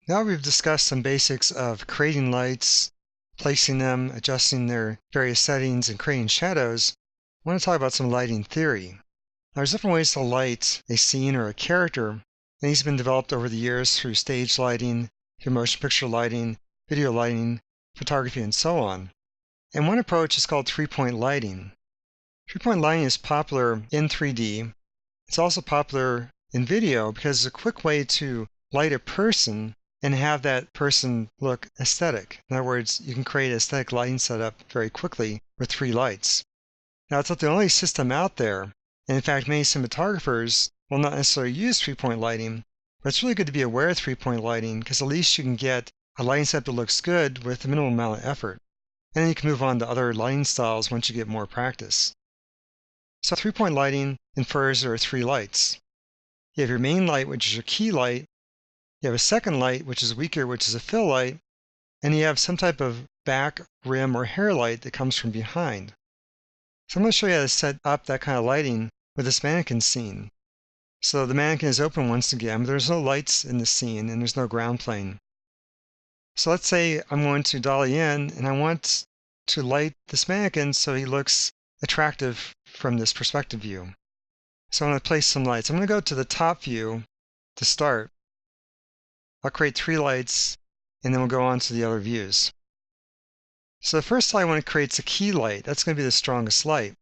Now we've discussed some basics of creating lights, placing them, adjusting their various settings, and creating shadows. I want to talk about some lighting theory. Now, there's different ways to light a scene or a character, and these have been developed over the years through stage lighting, through motion picture lighting, video lighting, photography, and so on. And one approach is called three-point lighting. Three-point lighting is popular in 3D. It's also popular in video because it's a quick way to light a person and have that person look aesthetic. In other words, you can create an aesthetic lighting setup very quickly with 3 lights. Now, it's not the only system out there, and in fact, many cinematographers will not necessarily use three-point lighting, but it's really good to be aware of three-point lighting because at least you can get a lighting setup that looks good with a minimal amount of effort. And then you can move on to other lighting styles once you get more practice. So three-point lighting infers there are 3 lights. You have your main light, which is your key light. You have a second light, which is weaker, which is a fill light. And you have some type of back, rim, or hair light that comes from behind. So I'm going to show you how to set up that kind of lighting with this mannequin scene. So the mannequin is open once again, but there's no lights in the scene and there's no ground plane. So let's say I'm going to dolly in and I want to light this mannequin so he looks attractive from this perspective view. So I'm going to place some lights. I'm going to go to the top view to start. I'll create 3 lights and then we'll go on to the other views. So the first light I want to create is a key light. That's going to be the strongest light.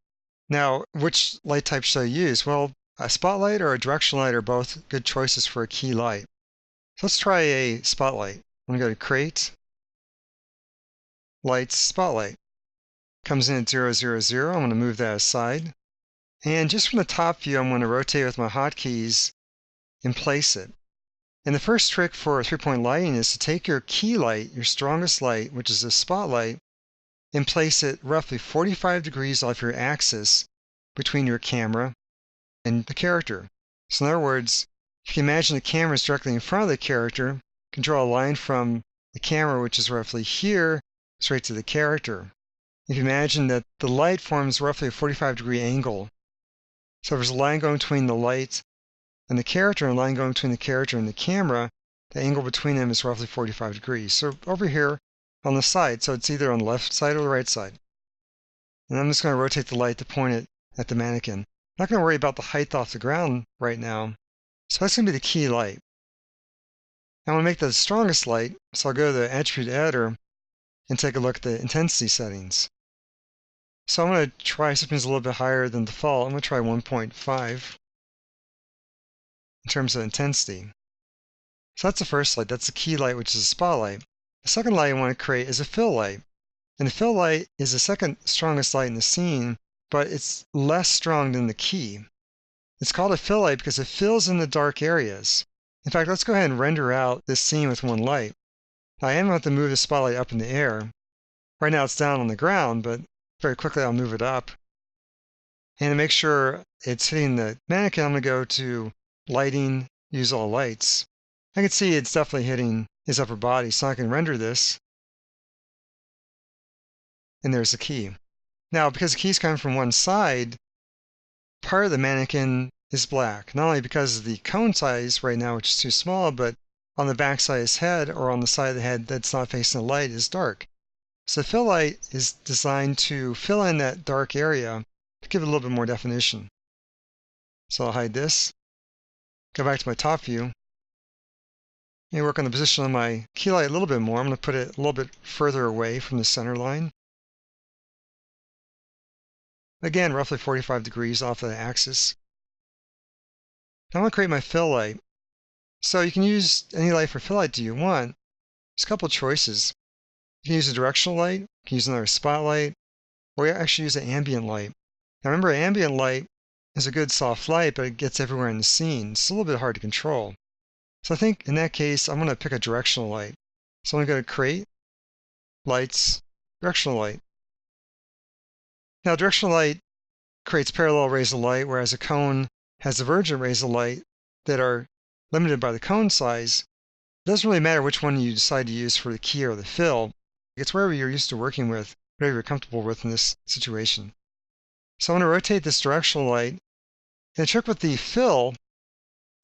Now, which light type should I use? Well, a spotlight or a directional light are both good choices for a key light. So let's try a spotlight. I'm going to go to Create, Lights, Spotlight. Comes in at 0, 0, 0. I'm going to move that aside. And just from the top view, I'm going to rotate with my hotkeys and place it. And the first trick for three-point lighting is to take your key light, your strongest light, which is a spotlight, and place it roughly 45 degrees off your axis between your camera and the character. So in other words, if you imagine the camera is directly in front of the character, you can draw a line from the camera, which is roughly here, straight to the character. If you imagine that the light forms roughly a 45-degree angle, so if there's a line going between the light and the character, and a line going between the character and the camera, the angle between them is roughly 45 degrees. So over here on the side, so it's either on the left side or the right side. And I'm just going to rotate the light to point it at the mannequin. I'm not going to worry about the height off the ground right now. So that's going to be the key light. I want to make that the strongest light, so I'll go to the attribute editor and take a look at the intensity settings. So I'm going to try something that's a little bit higher than default. I'm going to try 1.5 in terms of intensity. So that's the first light. That's the key light, which is a spotlight. The second light I want to create is a fill light. And the fill light is the second strongest light in the scene, but it's less strong than the key. It's called a fill light because it fills in the dark areas. In fact, let's go ahead and render out this scene with one light. Now, I am going to have to move the spotlight up in the air. Right now it's down on the ground, but very quickly I'll move it up. And to make sure it's hitting the mannequin, I'm going to go to Lighting, Use All Lights. I can see it's definitely hitting his upper body, so I can render this. And there's the key. Now, because the key's coming from one side, part of the mannequin is black. Not only because of the cone size right now, which is too small, but on the back side of his head or on the side of the head that's not facing the light is dark. So the fill light is designed to fill in that dark area to give it a little bit more definition. So I'll hide this, go back to my top view, and work on the position of my key light a little bit more. I'm going to put it a little bit further away from the center line. Again, roughly 45 degrees off the axis. Now I'm going to create my fill light. So you can use any light for fill light do you want. There's a couple of choices. You can use a directional light, you can use another spotlight, or you actually use an ambient light. Now remember, ambient light is a good soft light, but it gets everywhere in the scene. It's a little bit hard to control. So I think in that case, I'm going to pick a directional light. So I'm going to Create, Lights, Directional Light. Now directional light creates parallel rays of light, whereas a cone has divergent rays of light that are limited by the cone size. It doesn't really matter which one you decide to use for the key or the fill. It's wherever you're used to working with, whatever you're comfortable with in this situation. So I'm going to rotate this directional light. And the trick with the fill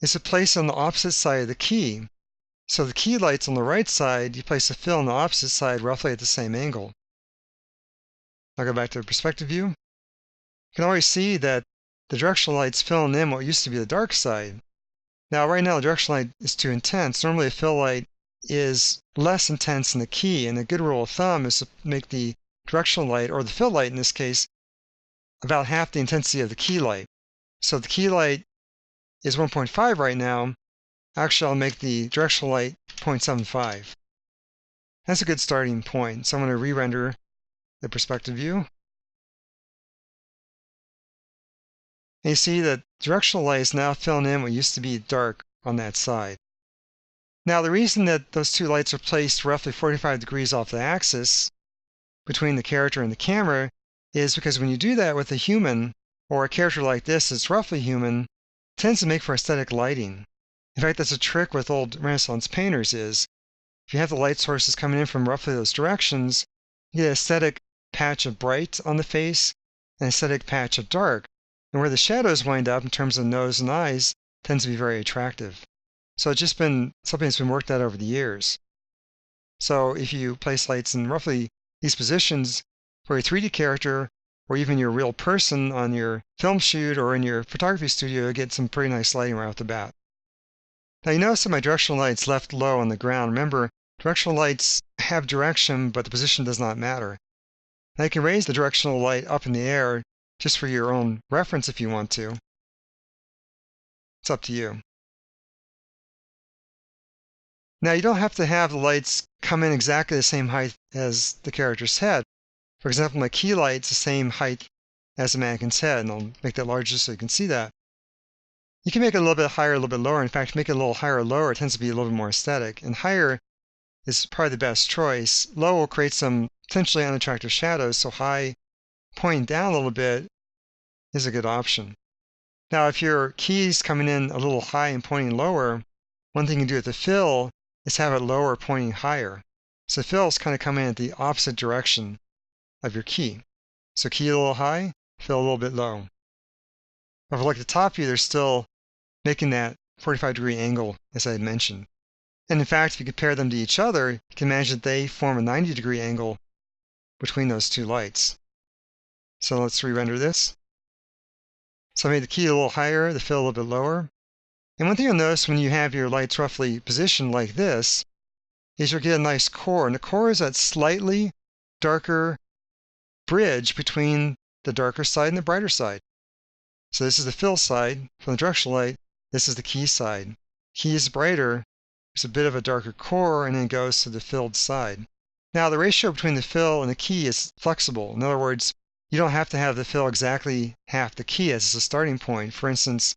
is to place it on the opposite side of the key. So the key light's on the right side, you place the fill on the opposite side roughly at the same angle. I'll go back to the perspective view. You can always see that the directional light's filling in what used to be the dark side. Now, right now, the directional light is too intense. Normally, a fill light is less intense than the key, and a good rule of thumb is to make the directional light, or the fill light in this case, about half the intensity of the key light. So if the key light is 1.5 right now, actually I'll make the directional light 0.75. That's a good starting point. So I'm going to re-render the perspective view. And you see that directional light is now filling in what used to be dark on that side. Now the reason that those two lights are placed roughly 45 degrees off the axis between the character and the camera is because when you do that with a human, or a character like this that's roughly human, it tends to make for aesthetic lighting. In fact, that's a trick with old Renaissance painters is, if you have the light sources coming in from roughly those directions, you get an aesthetic patch of bright on the face, and an aesthetic patch of dark. And where the shadows wind up in terms of nose and eyes tends to be very attractive. So it's just been something that's been worked out over the years. So if you place lights in roughly these positions for a 3D character, or even your real person on your film shoot or in your photography studio, you'll get some pretty nice lighting right off the bat. Now you notice that my directional light's left low on the ground. Remember, directional lights have direction, but the position does not matter. Now you can raise the directional light up in the air just for your own reference if you want to. It's up to you. Now you don't have to have the lights come in exactly the same height as the character's head. For example, my key light's the same height as the mannequin's head, and I'll make that larger so you can see that. You can make it a little bit higher, a little bit lower. In fact, make it a little higher or lower, it tends to be a little bit more aesthetic. And higher is probably the best choice. Low will create some potentially unattractive shadows, so high, pointing down a little bit, is a good option. Now, if your key's coming in a little high and pointing lower, one thing you can do with the fill is have it lower pointing higher. So the fill's kind of coming in at the opposite direction of your key. So key a little high, fill a little bit low. If I look at the top view, they're still making that 45-degree angle, as I had mentioned. And in fact, if you compare them to each other, you can imagine that they form a 90-degree angle between those two lights. So let's re-render this. So I made the key a little higher, the fill a little bit lower. And one thing you'll notice when you have your lights roughly positioned like this is you'll get a nice core. And the core is that slightly darker bridge between the darker side and the brighter side. So this is the fill side from the directional light. This is the key side. Key is brighter. There's a bit of a darker core, and then it goes to the filled side. Now, the ratio between the fill and the key is flexible. In other words, you don't have to have the fill exactly half the key as a starting point. For instance,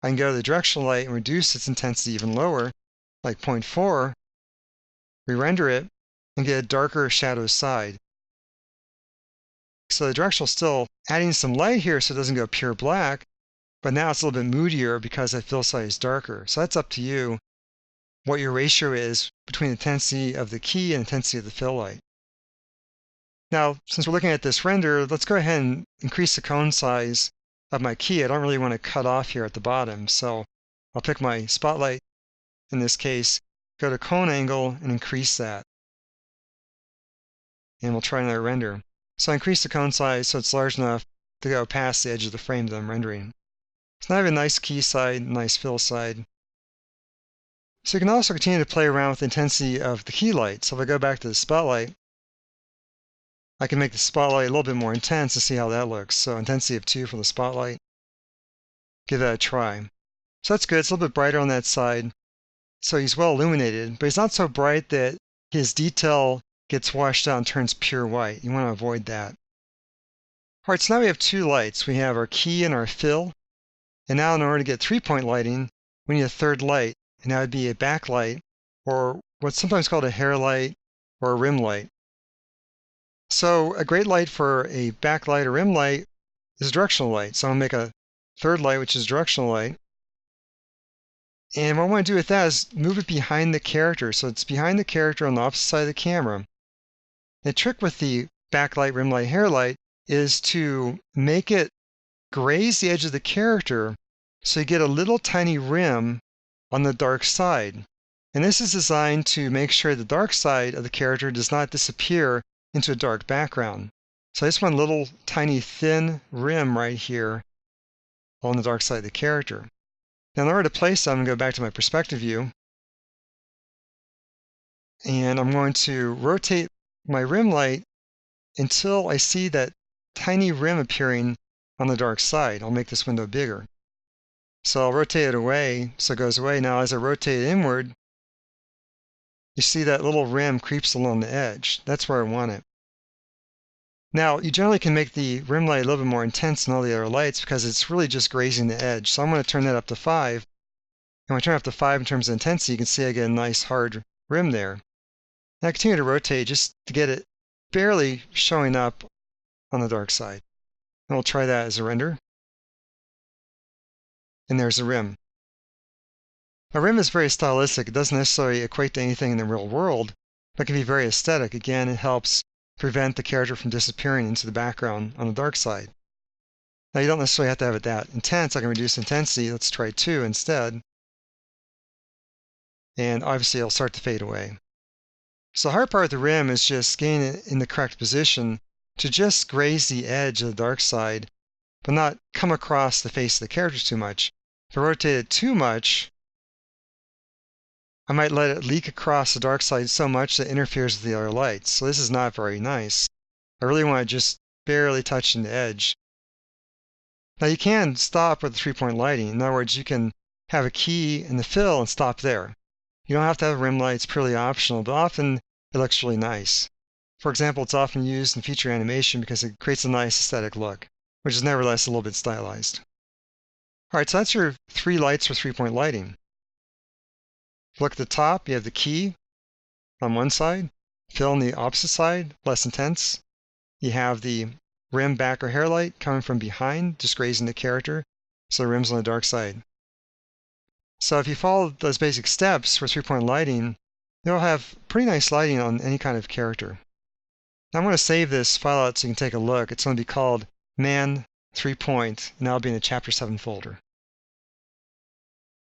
I can go to the directional light and reduce its intensity even lower, like 0.4, re-render it, and get a darker shadow side. So the directional is still adding some light here so it doesn't go pure black, but now it's a little bit moodier because that fill side is darker. So that's up to you what your ratio is between the intensity of the key and intensity of the fill light. Now, since we're looking at this render, let's go ahead and increase the cone size of my key. I don't really want to cut off here at the bottom, so I'll pick my spotlight, in this case, go to cone angle and increase that. And we'll try another render. So I increase the cone size so it's large enough to go past the edge of the frame that I'm rendering. So now I have a nice key side, nice fill side. So you can also continue to play around with the intensity of the key light. So if I go back to the spotlight, I can make the spotlight a little bit more intense to see how that looks. So intensity of 2 for the spotlight. Give that a try. So that's good. It's a little bit brighter on that side. So he's well illuminated, but he's not so bright that his detail gets washed out and turns pure white. You want to avoid that. All right, so now we have two lights. We have our key and our fill. And now in order to get 3-point lighting, we need a third light. And that would be a backlight, or what's sometimes called a hair light or a rim light. So a great light for a backlight or rim light is a directional light. So I'm going to make a third light, which is directional light. And what I want to do with that is move it behind the character. So it's behind the character on the opposite side of the camera. The trick with the backlight, rim light, hair light is to make it graze the edge of the character so you get a little tiny rim on the dark side. And this is designed to make sure the dark side of the character does not disappear into a dark background. So I just want a little tiny thin rim right here on the dark side of the character. Now in order to place them, I'm going to go back to my perspective view. And I'm going to rotate my rim light until I see that tiny rim appearing on the dark side. I'll make this window bigger. So I'll rotate it away so it goes away. Now as I rotate it inward, you see that little rim creeps along the edge. That's where I want it. Now, you generally can make the rim light a little bit more intense than all the other lights because it's really just grazing the edge. So I'm going to turn that up to 5. And when I turn it up to 5 in terms of intensity, you can see I get a nice hard rim there. And I continue to rotate just to get it barely showing up on the dark side. And we'll try that as a render. And there's the rim. A rim is very stylistic. It doesn't necessarily equate to anything in the real world, but it can be very aesthetic. Again, it helps prevent the character from disappearing into the background on the dark side. Now, you don't necessarily have to have it that intense. I can reduce intensity. Let's try 2 instead. And obviously, it'll start to fade away. So the hard part of the rim is just getting it in the correct position to just graze the edge of the dark side, but not come across the face of the characters too much. If I rotate it too much, I might let it leak across the dark side so much that it interferes with the other lights. So this is not very nice. I really want to just barely touching the edge. Now you can stop with the 3-point lighting. In other words, you can have a key in the fill and stop there. You don't have to have rim lights, purely optional, but often it looks really nice. For example, it's often used in feature animation because it creates a nice aesthetic look, which is nevertheless a little bit stylized. All right, so that's your 3 lights for 3-point lighting. Look at the top, you have the key on one side, fill on the opposite side, less intense. You have the rim back or hair light coming from behind, just grazing the character, so the rim's on the dark side. So if you follow those basic steps for 3-point lighting, you'll have pretty nice lighting on any kind of character. Now I'm going to save this file out so you can take a look. It's going to be called Man 3-Point, and that'll be in the Chapter 7 folder.